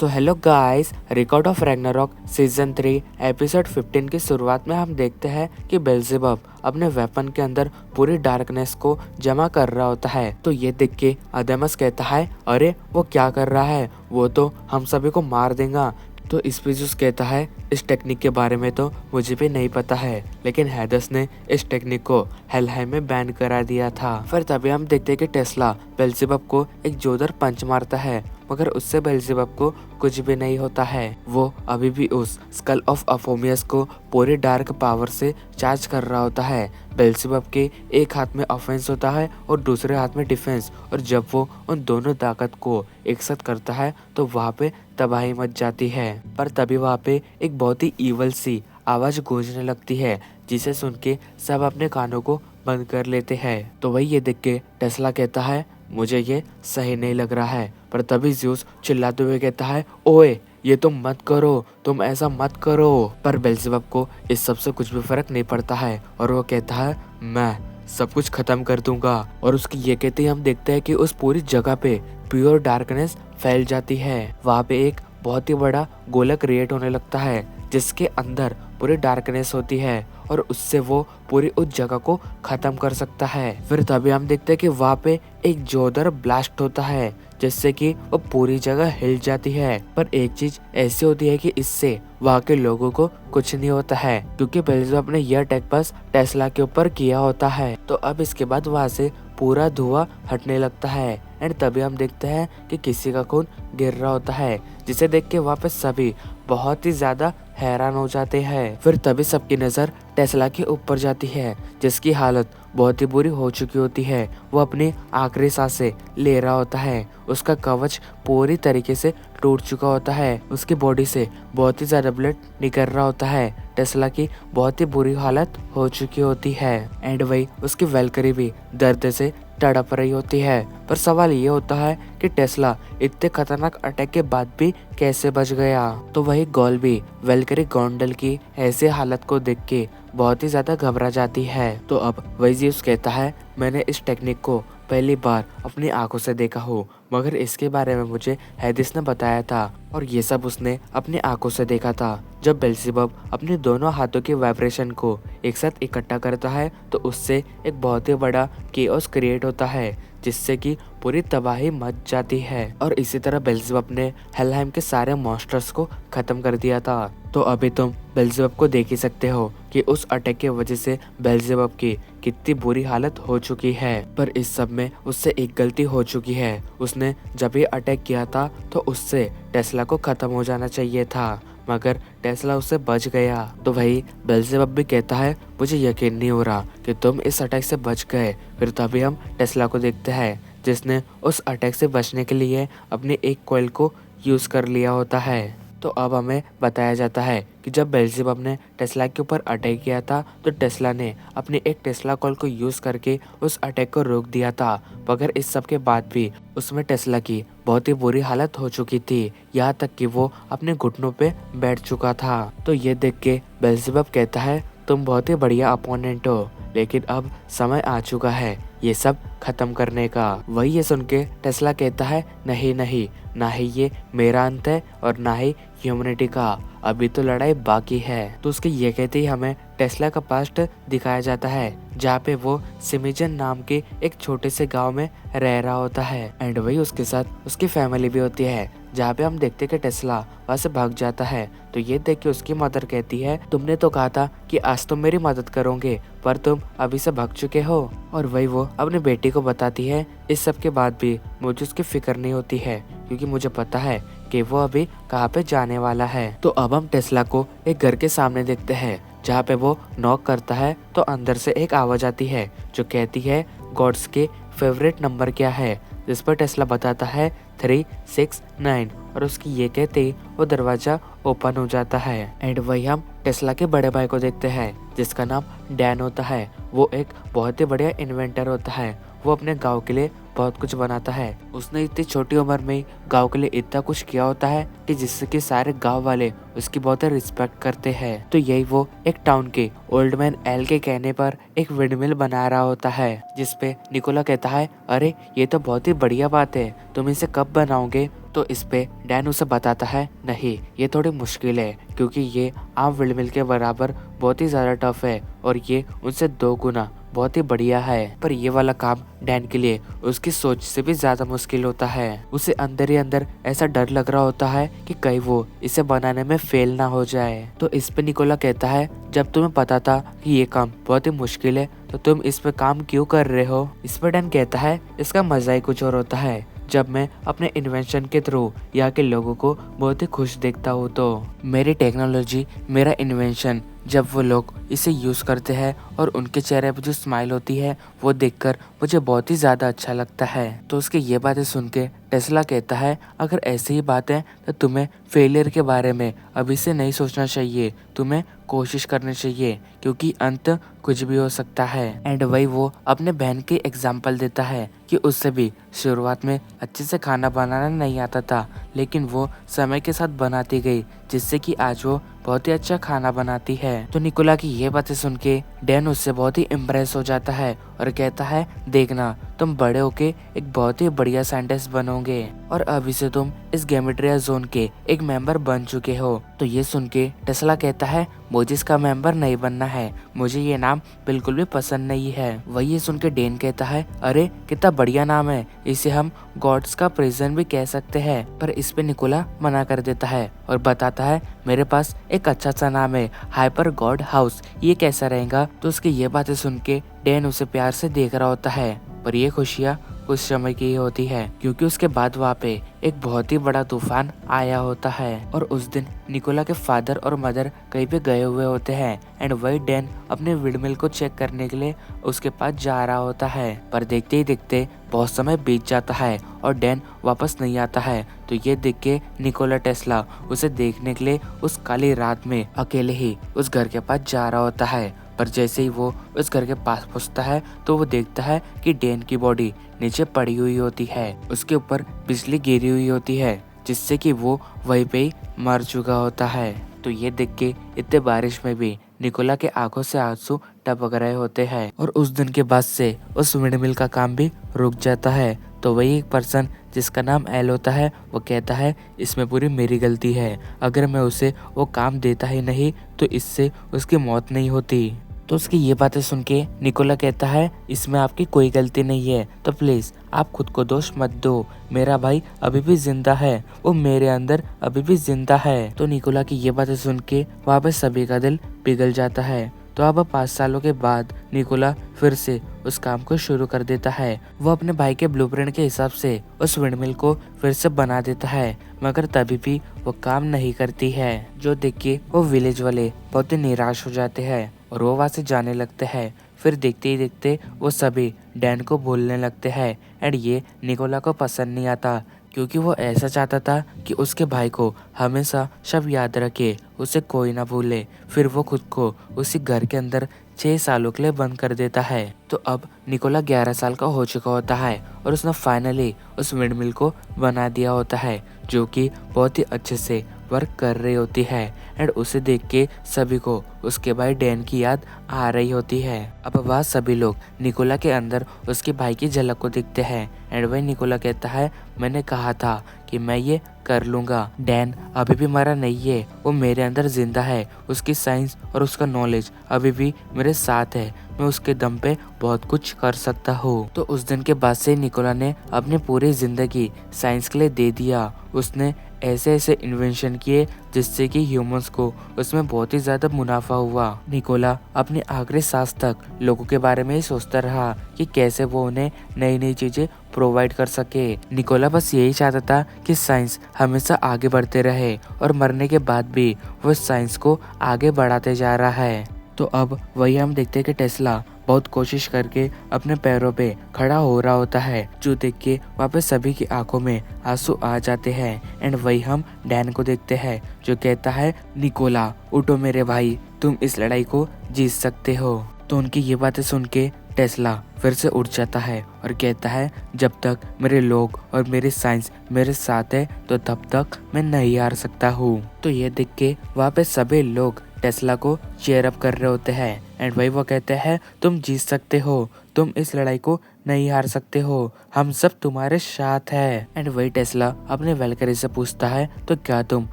So hello guys, record of Ragnarok season 3 episode 15 की शुरुआत में हम देखते हैं कि बेल्जेबब अपने वेपन के अंदर पूरी डार्कनेस को जमा कर रहा होता है। तो ये देख के अदेमस कहता है, अरे वो क्या कर रहा है, वो तो हम सभी को मार देगा। तो स्पीचुस कहता है, इस टेक्निक के बारे में तो मुझे भी नहीं पता है, लेकिन हैदस ने इस टेक्निक को हेलहाइम में बैन करा दिया था। फिर तभी हम देखते हैं कि टेस्ला बेल्जेबब को एक जोरदार पंच मारता है, मगर उससे बेल्जेबब को कुछ भी नहीं होता है। वो अभी भी उस स्कल ऑफ अफोमियस को पूरे डार्क पावर से चार्ज कर रहा होता है। बेल्जेबब के एक हाथ में ऑफेंस होता है और दूसरे हाथ में डिफेंस, और जब वो उन दोनों ताकत को एक साथ करता है तो वहाँ पे तबाही मच जाती है। पर तभी वहाँ पे एक बहुत ही ईवल सी आवाज गूंजने लगती है, जिसे सुन के सब अपने कानों को बंद कर लेते हैं। तो वही ये देख के टेस्ला कहता है, मुझे ये सही नहीं लग रहा है। पर तभी ज़्यूस चिल्लाते हुए कहता है, ओए ये तुम मत करो, तुम ऐसा मत करो। पर बेल्जेबब को इस सब से कुछ भी फर्क नहीं पड़ता है और वो कहता है, मैं सब कुछ खत्म कर दूंगा। और उसकी ये कहते ही हम देखते हैं कि उस पूरी जगह पे प्योर डार्कनेस फैल जाती है। वहाँ पे एक बहुत ही बड़ा गोला क्रिएट होने लगता है, जिसके अंदर पूरी डार्कनेस होती है और उससे वो पूरी उस जगह को खत्म कर सकता है। फिर तभी हम देखते हैं कि वहाँ पे एक जोरदार ब्लास्ट होता है, जिससे कि वो पूरी जगह हिल जाती है। पर एक चीज ऐसी होती है कि इससे वहाँ के लोगों को कुछ नहीं होता है, क्योंकि बेल्जेबब ने यह अटैक बस टेस्ला के ऊपर किया होता है। तो अब इसके बाद वहाँ से पूरा धुआं हटने लगता है एंड तभी हम देखते हैं कि किसी का खून गिर रहा होता है, जिसे देख के वहाँ पे सभी बहुत ही ज्यादा हैरान हो जाते हैं। फिर तभी सबकी नजर टेस्ला के ऊपर जाती है, जिसकी हालत बहुत ही बुरी हो चुकी होती है। वो अपनी आखिरी सांसें ले रहा होता है, उसका कवच पूरी तरीके से टूट चुका होता है, उसकी बॉडी से बहुत ही ज्यादा ब्लड निकल रहा होता है। टेस्ला की बहुत ही बुरी हालत हो चुकी होती है एंड वही उसकी वेलकरी भी दर्द से तड़प रही होती है। पर सवाल ये होता है कि टेस्ला इतने खतरनाक अटैक के बाद भी कैसे बच गया। तो वही गॉल भी वेलकरी गोंडल की ऐसी हालत को देख के बहुत ही ज्यादा घबरा जाती है। तो अब वही ज़्यूस कहता है, मैंने इस टेक्निक को पहली बार अपनी आंखों से देखा हो, मगर इसके बारे में मुझे हैदिस ने बताया था और ये सब उसने अपनी आंखों से देखा था। जब बेल्जेबब अपने दोनों हाथों के वाइब्रेशन को एक साथ इकट्ठा करता है तो उससे एक बहुत ही बड़ा केओस क्रिएट होता है, जिससे कि पूरी तबाही मच जाती है। और इसी तरह बेल्जेबब ने हेलहाइम के सारे मॉन्स्टर्स को खत्म कर दिया था। तो अभी तुम बेल्जेबब को देख ही सकते हो कि उस अटैक की वजह से बेल्जेबब की कितनी बुरी हालत हो चुकी है। पर इस सब में उससे एक गलती हो चुकी है, उसने जब ये अटैक किया था तो उससे टेस्ला को खत्म हो जाना चाहिए था, मगर टेस्ला उससे बच गया। तो वही बेल्जेबब भी कहता है, मुझे यकीन नहीं हो रहा कि तुम इस अटैक से बच गए। फिर तभी हम टेस्ला को देखते हैं, जिसने उस अटैक से बचने के लिए अपने एक कॉइल को यूज कर लिया होता है। तो अब हमें बताया जाता है कि जब बेल्जेबब ने टेस्ला के ऊपर अटैक किया था तो टेस्ला ने अपने एक टेस्ला कॉल को यूज करके उस अटैक को रोक दिया था, मगर इस सब के बाद भी उसमें टेस्ला की बहुत ही बुरी हालत हो चुकी थी, यहाँ तक कि वो अपने घुटनों पे बैठ चुका था। तो ये देख के बेल्जेबब कहता है, तुम बहुत ही बढ़िया अपोनेंट हो, लेकिन अब समय आ चुका है ये सब खत्म करने का। वही ये सुन के टेस्ला कहता है, नहीं नहीं, ना ही ये मेरा अंत है और ना ही ह्यूमैनिटी का, अभी तो लड़ाई बाकी है। तो उसके ये कहते ही हमें टेस्ला का पास्ट दिखाया जाता है, जहाँ पे वो सिमिजन नाम के एक छोटे से गांव में रह रहा होता है एंड वही उसके साथ उसकी फैमिली भी होती है, जहाँ पे हम देखते कि टेस्ला वहाँ से भाग जाता है। तो ये देख के उसकी मदर कहती है, तुमने तो कहा था कि आज तुम मेरी मदद करोगे, पर तुम अभी से भाग चुके हो। और वही वो अपने बेटी को बताती है, इस सब के बाद भी मुझे उसकी फिक्र नहीं होती है, क्योंकि मुझे पता है कि वो अभी कहाँ पे जाने वाला है। तो अब हम टेस्ला को एक घर के सामने देखते हैं, जहाँ पे वो नॉक करता है तो अंदर से एक आवाज आती है जो कहती है, गॉड्स के फेवरेट नंबर क्या है, जिस पर टेस्ला बताता है 369 और उसकी ये कहते ही वो दरवाजा ओपन हो जाता है एंड वही हम टेस्ला के बड़े भाई को देखते हैं, जिसका नाम डैन होता है। वो एक बहुत ही बढ़िया इन्वेंटर होता है, वो अपने गांव के लिए बहुत कुछ बनाता है। उसने इतनी छोटी उम्र में गांव के लिए इतना कुछ किया होता है कि जिससे कि सारे गांव वाले उसकी बहुत रिस्पेक्ट करते हैं। तो यही वो एक टाउन के ओल्ड मैन एल के कहने पर एक विंडमिल बना रहा होता है, जिसपे निकोला कहता है, अरे ये तो बहुत ही बढ़िया बात है, तुम इसे कब बनाओगे। तो इस पे डैन उसे बताता है नहीं, ये थोड़ी मुश्किल है क्योंकि ये आम विंडमिल के बराबर बहुत ही ज्यादा टफ है और ये उनसे 2 गुना बहुत ही बढ़िया है। पर ये वाला काम डैन के लिए उसकी सोच से भी ज्यादा मुश्किल होता है। उसे अंदर ही अंदर ऐसा डर लग रहा होता है कि कहीं वो इसे बनाने में फेल ना हो जाए। तो इस पे निकोला कहता है जब तुम्हें पता था कि ये काम बहुत ही मुश्किल है तो तुम इस पे काम क्यों कर रहे हो। इस पे डैन कहता है इसका मजा ही कुछ और होता है। जब मैं अपने इन्वेंशन के थ्रू यहाँ के लोगों को बहुत ही खुश देखता हूँ तो मेरी टेक्नोलॉजी, मेरा इन्वेंशन, जब वो लोग इसे यूज करते हैं और उनके चेहरे पर जो स्माइल होती है वो देखकर मुझे बहुत ही ज्यादा अच्छा लगता है। तो उसकी ये बातें सुन के टेस्ला कहता है अगर ऐसी ही बात है तो तुम्हें फेलियर के बारे में अभी से नहीं सोचना चाहिए, तुम्हें कोशिश करनी चाहिए क्योंकि अंत कुछ भी हो सकता है। एंड वही वो अपने बहन की एग्जाम्पल देता है कि उससे भी शुरुआत में अच्छे से खाना बनाना नहीं आता था लेकिन वो समय के साथ बनाती गई जिससे कि आज वो बहुत ही अच्छा खाना बनाती है। तो निकोला की ये बातें सुन के डैन उससे बहुत ही इम्प्रेस हो जाता है और कहता है देखना तुम बड़े होके एक बहुत ही बढ़िया साइंटिस्ट बनोगे और अभी से तुम इस गेमेट्रिया जोन के एक मेंबर बन चुके हो। तो ये सुन के टेस्ला कहता है मुझे इसका मेंबर नहीं बनना है, मुझे ये नाम बिल्कुल भी पसंद नहीं है। वही ये सुन के डैन कहता है अरे कितना बढ़िया नाम है, इसे हम गॉड्स का प्रिजन भी कह सकते हैं। पर इस पे निकोला मना कर देता है और बताता है मेरे पास एक अच्छा सा नाम है, हाइपर गॉड हाउस, ये कैसा रहेगा। तो उसकी ये बातें सुन के डैन उसे प्यार से देख रहा होता है पर ये खुशियाँ कुछ समय की होती है क्योंकि उसके बाद वहाँ पे एक बहुत ही बड़ा तूफान आया होता है और उस दिन निकोला के फादर और मदर कहीं पे गए हुए होते हैं एंड वही डैन अपने विंडमिल को चेक करने के लिए उसके पास जा रहा होता है। पर देखते ही देखते बहुत समय बीत जाता है और डैन वापस नहीं आता है। तो ये देख के निकोला टेस्ला उसे देखने के लिए उस काली रात में अकेले ही उस घर के पास जा रहा होता है। पर जैसे ही वो उस घर के पास पहुंचता है तो वो देखता है कि डैन की बॉडी नीचे पड़ी हुई होती है, उसके ऊपर बिजली गिरी हुई होती है जिससे कि वो वहीं पे ही मर चुका होता है। तो ये देख के इतने बारिश में भी निकोला के आंखों से आंसू टपक रहे होते हैं और उस दिन के बाद से उस विंडमिल का काम भी रुक जाता है। तो वही एक पर्सन जिसका नाम एल होता है वो कहता है इसमें पूरी मेरी गलती है, अगर मैं उसे वो काम देता ही नहीं तो इससे उसकी मौत नहीं होती। तो उसकी ये बातें सुन के निकोला कहता है इसमें आपकी कोई गलती नहीं है, तो प्लीज आप खुद को दोष मत दो, मेरा भाई अभी भी जिंदा है, वो मेरे अंदर अभी भी जिंदा है। तो निकोला की ये बातें सुन के वहाँ पे सभी का दिल पिघल जाता है। तो अब 5 सालों के बाद निकोला फिर से उस काम को शुरू कर देता है। वो अपने भाई के ब्लूप्रिंट के हिसाब से उस विंडमिल को फिर से बना देता है मगर तभी भी वो काम नहीं करती है, जो देख के वो विलेज वाले बहुत ही निराश हो जाते हैं और वो वहाँ से जाने लगते हैं। फिर देखते ही देखते वो सभी डैन को भूलने लगते हैं एंड ये निकोला को पसंद नहीं आता क्योंकि वो ऐसा चाहता था कि उसके भाई को हमेशा सब याद रखे, उसे कोई ना भूले। फिर वो खुद को उसी घर के अंदर 6 सालों के लिए बंद कर देता है। तो अब निकोला 11 साल का हो चुका होता है और उसने फाइनली उस विंडमिल को बना दिया होता है जो कि बहुत ही अच्छे से वर्क कर रही होती है एंड उसे देख के सभी को उसके भाई डैन की याद आ रही होती है। अब वह सभी लोग निकोला के अंदर उसके भाई की झलक को देखते हैं एंड वही निकोला कहता है मैंने कहा था कि मैं ये कर लूंगा, डैन अभी भी मरा नहीं है, वो मेरे अंदर जिंदा है, उसकी साइंस और उसका नॉलेज अभी भी मेरे साथ है, मैं उसके दम पे बहुत कुछ कर सकता हूँ। तो उस दिन के बाद से निकोला ने अपनी पूरी जिंदगी साइंस के लिए दे दिया। उसने ऐसे ऐसे इन्वेंशन किए जिससे कि ह्यूमंस को उसमें बहुत ही ज्यादा मुनाफा हुआ। निकोला अपनी आखिरी सांस तक लोगों के बारे में ही सोचता रहा कि कैसे वो उन्हें नई नई चीजें प्रोवाइड कर सके। निकोला बस यही चाहता था कि साइंस हमेशा आगे बढ़ते रहे और मरने के बाद भी वो साइंस को आगे बढ़ाते जा रहा है। तो अब वही हम देखते हैं कि टेस्ला बहुत कोशिश करके अपने पैरों पे खड़ा हो रहा होता है, जो देख के वहाँ पे सभी की आंखों में आंसू आ जाते हैं एंड वही हम डैन को देखते हैं जो कहता है निकोला उठो मेरे भाई, तुम इस लड़ाई को जीत सकते हो। तो उनकी ये बातें सुन के टेस्ला फिर से उठ जाता है और कहता है जब तक मेरे लोग और मेरी साइंस मेरे साथ है तो तब तक मैं नहीं हार सकता हूँ। तो ये देख के वहाँ पे सभी लोग टेस्ला को चीयर अप कर रहे होते हैं एंड वही वो कहते हैं तुम जीत सकते हो, तुम इस लड़ाई को नहीं हार सकते हो, हम सब तुम्हारे साथ है। एंड वही टेस्ला अपने वेलकरी से पूछता है, तो क्या तुम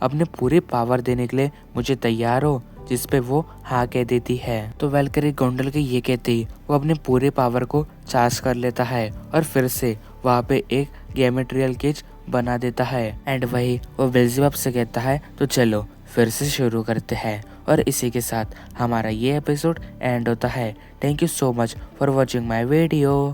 अपने पूरी पावर देने के लिए मुझे तैयार हो? जिस पे वो हाँ कह देती है। तो वेलकरी गोंडल के ये कहते ही वो अपने पूरे पावर को चार्ज कर लेता है और फिर से वहाँ पे एक गेमेट्रियल केज बना देता है। एंड वही वो बेल्जेबब से कहता है, तो चलो फिर से शुरू करते हैं। और इसी के साथ हमारा ये एपिसोड एंड होता है। Thank you so much for watching my video.